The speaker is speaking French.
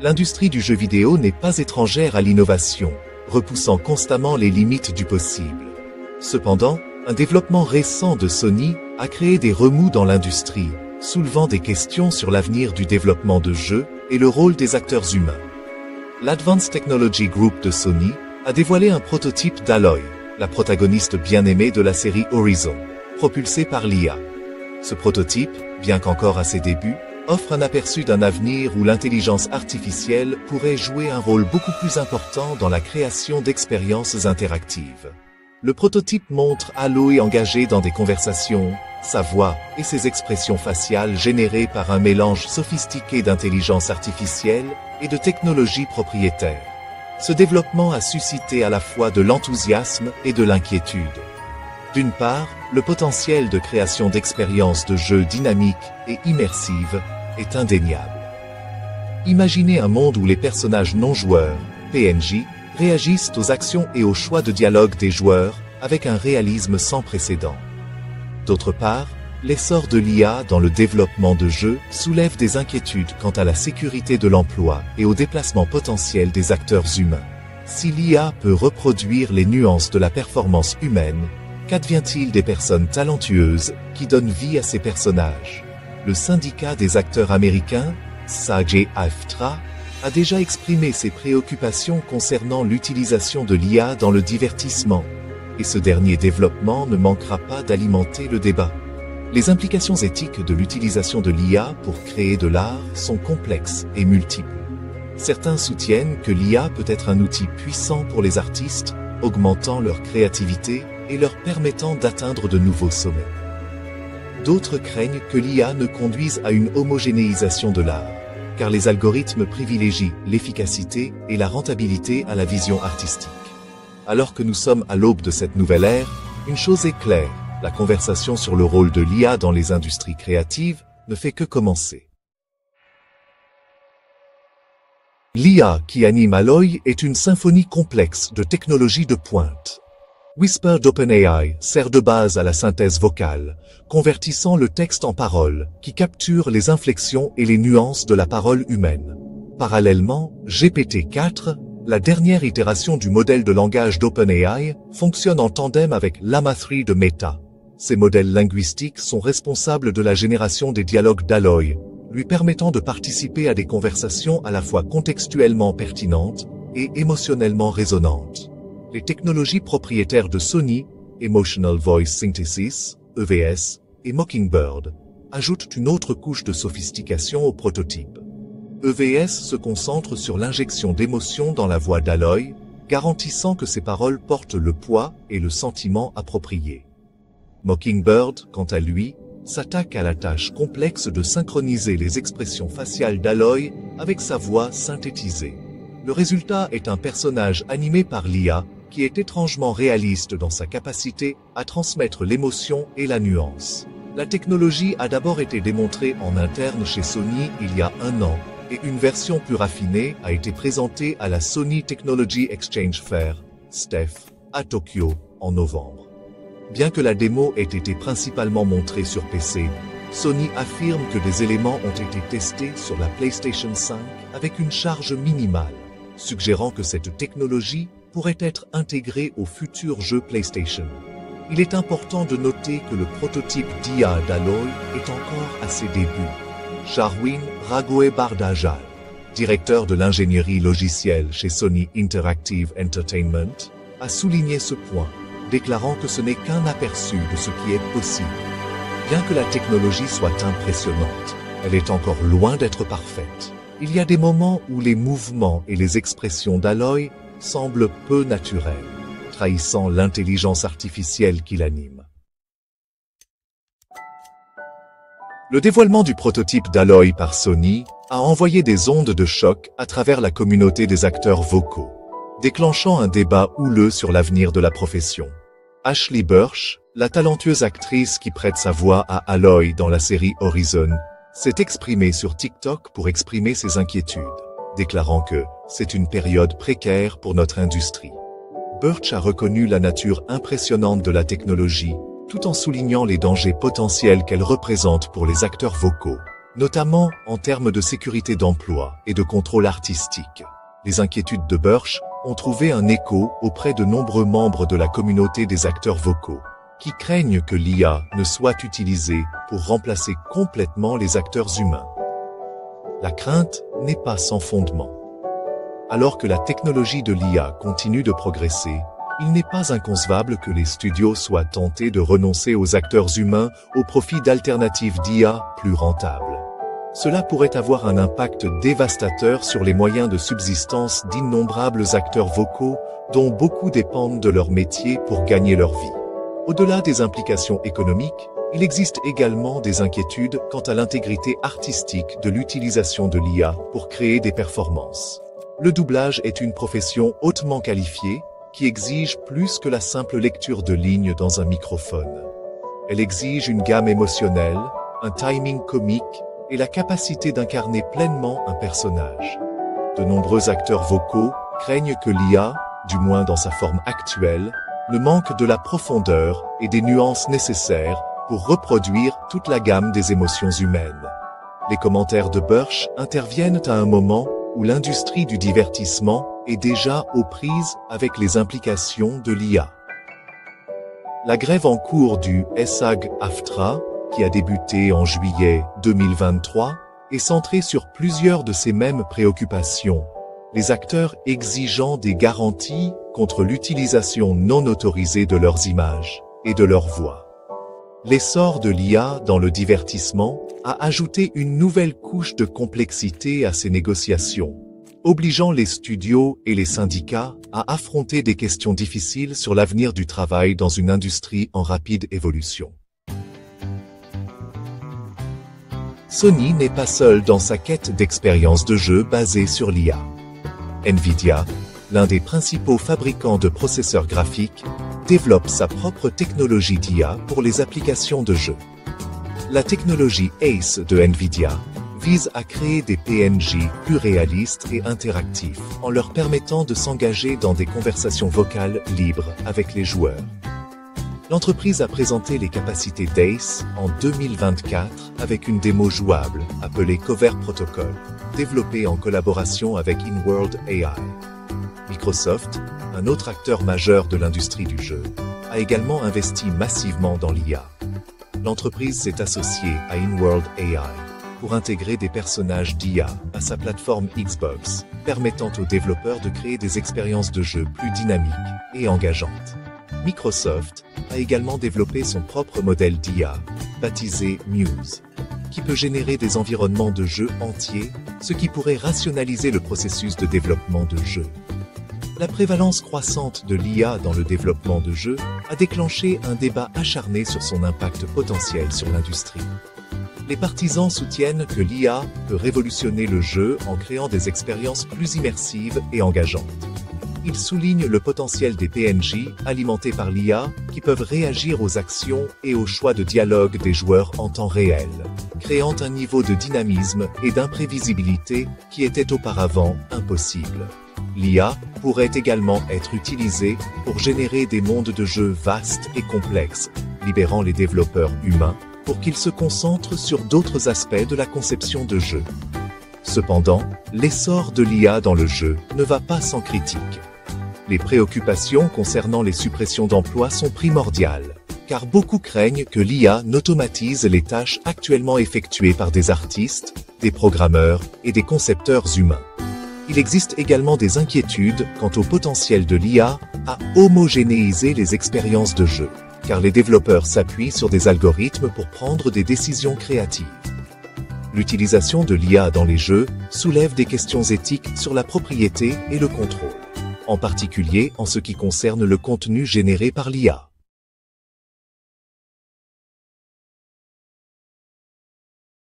L'industrie du jeu vidéo n'est pas étrangère à l'innovation, repoussant constamment les limites du possible. Cependant, un développement récent de Sony a créé des remous dans l'industrie, soulevant des questions sur l'avenir du développement de jeux et le rôle des acteurs humains. L'Advanced Technology Group de Sony a dévoilé un prototype d'Aloy, la protagoniste bien-aimée de la série Horizon, propulsée par l'IA. Ce prototype, bien qu'encore à ses débuts, offre un aperçu d'un avenir où l'intelligence artificielle pourrait jouer un rôle beaucoup plus important dans la création d'expériences interactives. Le prototype montre Aloy engagée dans des conversations, sa voix et ses expressions faciales générées par un mélange sophistiqué d'intelligence artificielle et de technologie propriétaire. Ce développement a suscité à la fois de l'enthousiasme et de l'inquiétude. D'une part, le potentiel de création d'expériences de jeux dynamiques et immersives est indéniable. Imaginez un monde où les personnages non-joueurs, PNJ, réagissent aux actions et aux choix de dialogue des joueurs avec un réalisme sans précédent. D'autre part, l'essor de l'IA dans le développement de jeux soulève des inquiétudes quant à la sécurité de l'emploi et au déplacement potentiel des acteurs humains. Si l'IA peut reproduire les nuances de la performance humaine, qu'advient-il des personnes talentueuses qui donnent vie à ces personnages? Le syndicat des acteurs américains, SAG-AFTRA, a déjà exprimé ses préoccupations concernant l'utilisation de l'IA dans le divertissement, et ce dernier développement ne manquera pas d'alimenter le débat. Les implications éthiques de l'utilisation de l'IA pour créer de l'art sont complexes et multiples. Certains soutiennent que l'IA peut être un outil puissant pour les artistes, augmentant leur créativité et leur permettant d'atteindre de nouveaux sommets. D'autres craignent que l'IA ne conduise à une homogénéisation de l'art, car les algorithmes privilégient l'efficacité et la rentabilité à la vision artistique. Alors que nous sommes à l'aube de cette nouvelle ère, une chose est claire, la conversation sur le rôle de l'IA dans les industries créatives ne fait que commencer. L'IA qui anime Aloy est une symphonie complexe de technologies de pointe. Whisper d'OpenAI sert de base à la synthèse vocale, convertissant le texte en paroles, qui capture les inflexions et les nuances de la parole humaine. Parallèlement, GPT-4, la dernière itération du modèle de langage d'OpenAI, fonctionne en tandem avec Llama 3 de Meta. Ces modèles linguistiques sont responsables de la génération des dialogues d'Aloy, lui permettant de participer à des conversations à la fois contextuellement pertinentes et émotionnellement résonantes. Les technologies propriétaires de Sony, Emotional Voice Synthesis, EVS, et Mockingbird, ajoutent une autre couche de sophistication au prototype. EVS se concentre sur l'injection d'émotions dans la voix d'Aloy, garantissant que ses paroles portent le poids et le sentiment appropriés. Mockingbird, quant à lui, s'attaque à la tâche complexe de synchroniser les expressions faciales d'Aloy avec sa voix synthétisée. Le résultat est un personnage animé par l'IA, qui est étrangement réaliste dans sa capacité à transmettre l'émotion et la nuance. La technologie a d'abord été démontrée en interne chez Sony il y a 1 an, et une version plus raffinée a été présentée à la Sony Technology Exchange Fair, STEF, à Tokyo, en novembre. Bien que la démo ait été principalement montrée sur PC, Sony affirme que des éléments ont été testés sur la PlayStation 5 avec une charge minimale, suggérant que cette technologie pourrait être intégrée aux futurs jeux PlayStation. Il est important de noter que le prototype d'IA d'Aloy est encore à ses débuts. Sharwin Ragoe-Bardajal, directeur de l'ingénierie logicielle chez Sony Interactive Entertainment, a souligné ce point, déclarant que ce n'est qu'un aperçu de ce qui est possible. Bien que la technologie soit impressionnante, elle est encore loin d'être parfaite. Il y a des moments où les mouvements et les expressions d'Aloy semblent peu naturels, trahissant l'intelligence artificielle qui l'anime. Le dévoilement du prototype d'Aloy par Sony a envoyé des ondes de choc à travers la communauté des acteurs vocaux, déclenchant un débat houleux sur l'avenir de la profession. Ashley Burch, la talentueuse actrice qui prête sa voix à Aloy dans la série Horizon, s'est exprimée sur TikTok pour exprimer ses inquiétudes, déclarant que c'est une période précaire pour notre industrie. Burch a reconnu la nature impressionnante de la technologie, tout en soulignant les dangers potentiels qu'elle représente pour les acteurs vocaux. notamment en termes de sécurité d'emploi et de contrôle artistique. Les inquiétudes de Burch ont trouvé un écho auprès de nombreux membres de la communauté des acteurs vocaux, qui craignent que l'IA ne soit utilisée pour remplacer complètement les acteurs humains. La crainte n'est pas sans fondement. Alors que la technologie de l'IA continue de progresser, il n'est pas inconcevable que les studios soient tentés de renoncer aux acteurs humains au profit d'alternatives d'IA plus rentables. Cela pourrait avoir un impact dévastateur sur les moyens de subsistance d'innombrables acteurs vocaux dont beaucoup dépendent de leur métier pour gagner leur vie. Au-delà des implications économiques, il existe également des inquiétudes quant à l'intégrité artistique de l'utilisation de l'IA pour créer des performances. Le doublage est une profession hautement qualifiée qui exige plus que la simple lecture de lignes dans un microphone. Elle exige une gamme émotionnelle, un timing comique et la capacité d'incarner pleinement un personnage. De nombreux acteurs vocaux craignent que l'IA, du moins dans sa forme actuelle, ne manque de la profondeur et des nuances nécessaires pour reproduire toute la gamme des émotions humaines. Les commentaires de Burch interviennent à un moment où l'industrie du divertissement est déjà aux prises avec les implications de l'IA. La grève en cours du SAG-AFTRA, qui a débuté en juillet 2023, est centrée sur plusieurs de ces mêmes préoccupations, les acteurs exigeant des garanties contre l'utilisation non autorisée de leurs images et de leur voix. L'essor de l'IA dans le divertissement a ajouté une nouvelle couche de complexité à ces négociations, obligeant les studios et les syndicats à affronter des questions difficiles sur l'avenir du travail dans une industrie en rapide évolution. Sony n'est pas seul dans sa quête d'expériences de jeu basées sur l'IA. Nvidia, l'un des principaux fabricants de processeurs graphiques, développe sa propre technologie d'IA pour les applications de jeux. La technologie ACE de Nvidia vise à créer des PNJ plus réalistes et interactifs en leur permettant de s'engager dans des conversations vocales libres avec les joueurs. L'entreprise a présenté les capacités d'ACE en 2024 avec une démo jouable appelée Cover Protocol, développée en collaboration avec InWorld AI. Microsoft, un autre acteur majeur de l'industrie du jeu, a également investi massivement dans l'IA. L'entreprise s'est associée à InWorld AI pour intégrer des personnages d'IA à sa plateforme Xbox, permettant aux développeurs de créer des expériences de jeu plus dynamiques et engageantes. Microsoft a également développé son propre modèle d'IA, baptisé Muse, qui peut générer des environnements de jeu entiers, ce qui pourrait rationaliser le processus de développement de jeux. La prévalence croissante de l'IA dans le développement de jeux a déclenché un débat acharné sur son impact potentiel sur l'industrie. Les partisans soutiennent que l'IA peut révolutionner le jeu en créant des expériences plus immersives et engageantes. Ils soulignent le potentiel des PNJ alimentés par l'IA qui peuvent réagir aux actions et aux choix de dialogue des joueurs en temps réel, créant un niveau de dynamisme et d'imprévisibilité qui était auparavant impossible. L'IA pourrait également être utilisée pour générer des mondes de jeux vastes et complexes, libérant les développeurs humains pour qu'ils se concentrent sur d'autres aspects de la conception de jeux. Cependant, l'essor de l'IA dans le jeu ne va pas sans critique. Les préoccupations concernant les suppressions d'emplois sont primordiales, car beaucoup craignent que l'IA n'automatise les tâches actuellement effectuées par des artistes, des programmeurs et des concepteurs humains. Il existe également des inquiétudes quant au potentiel de l'IA à homogénéiser les expériences de jeu, car les développeurs s'appuient sur des algorithmes pour prendre des décisions créatives. L'utilisation de l'IA dans les jeux soulève des questions éthiques sur la propriété et le contrôle, en particulier en ce qui concerne le contenu généré par l'IA.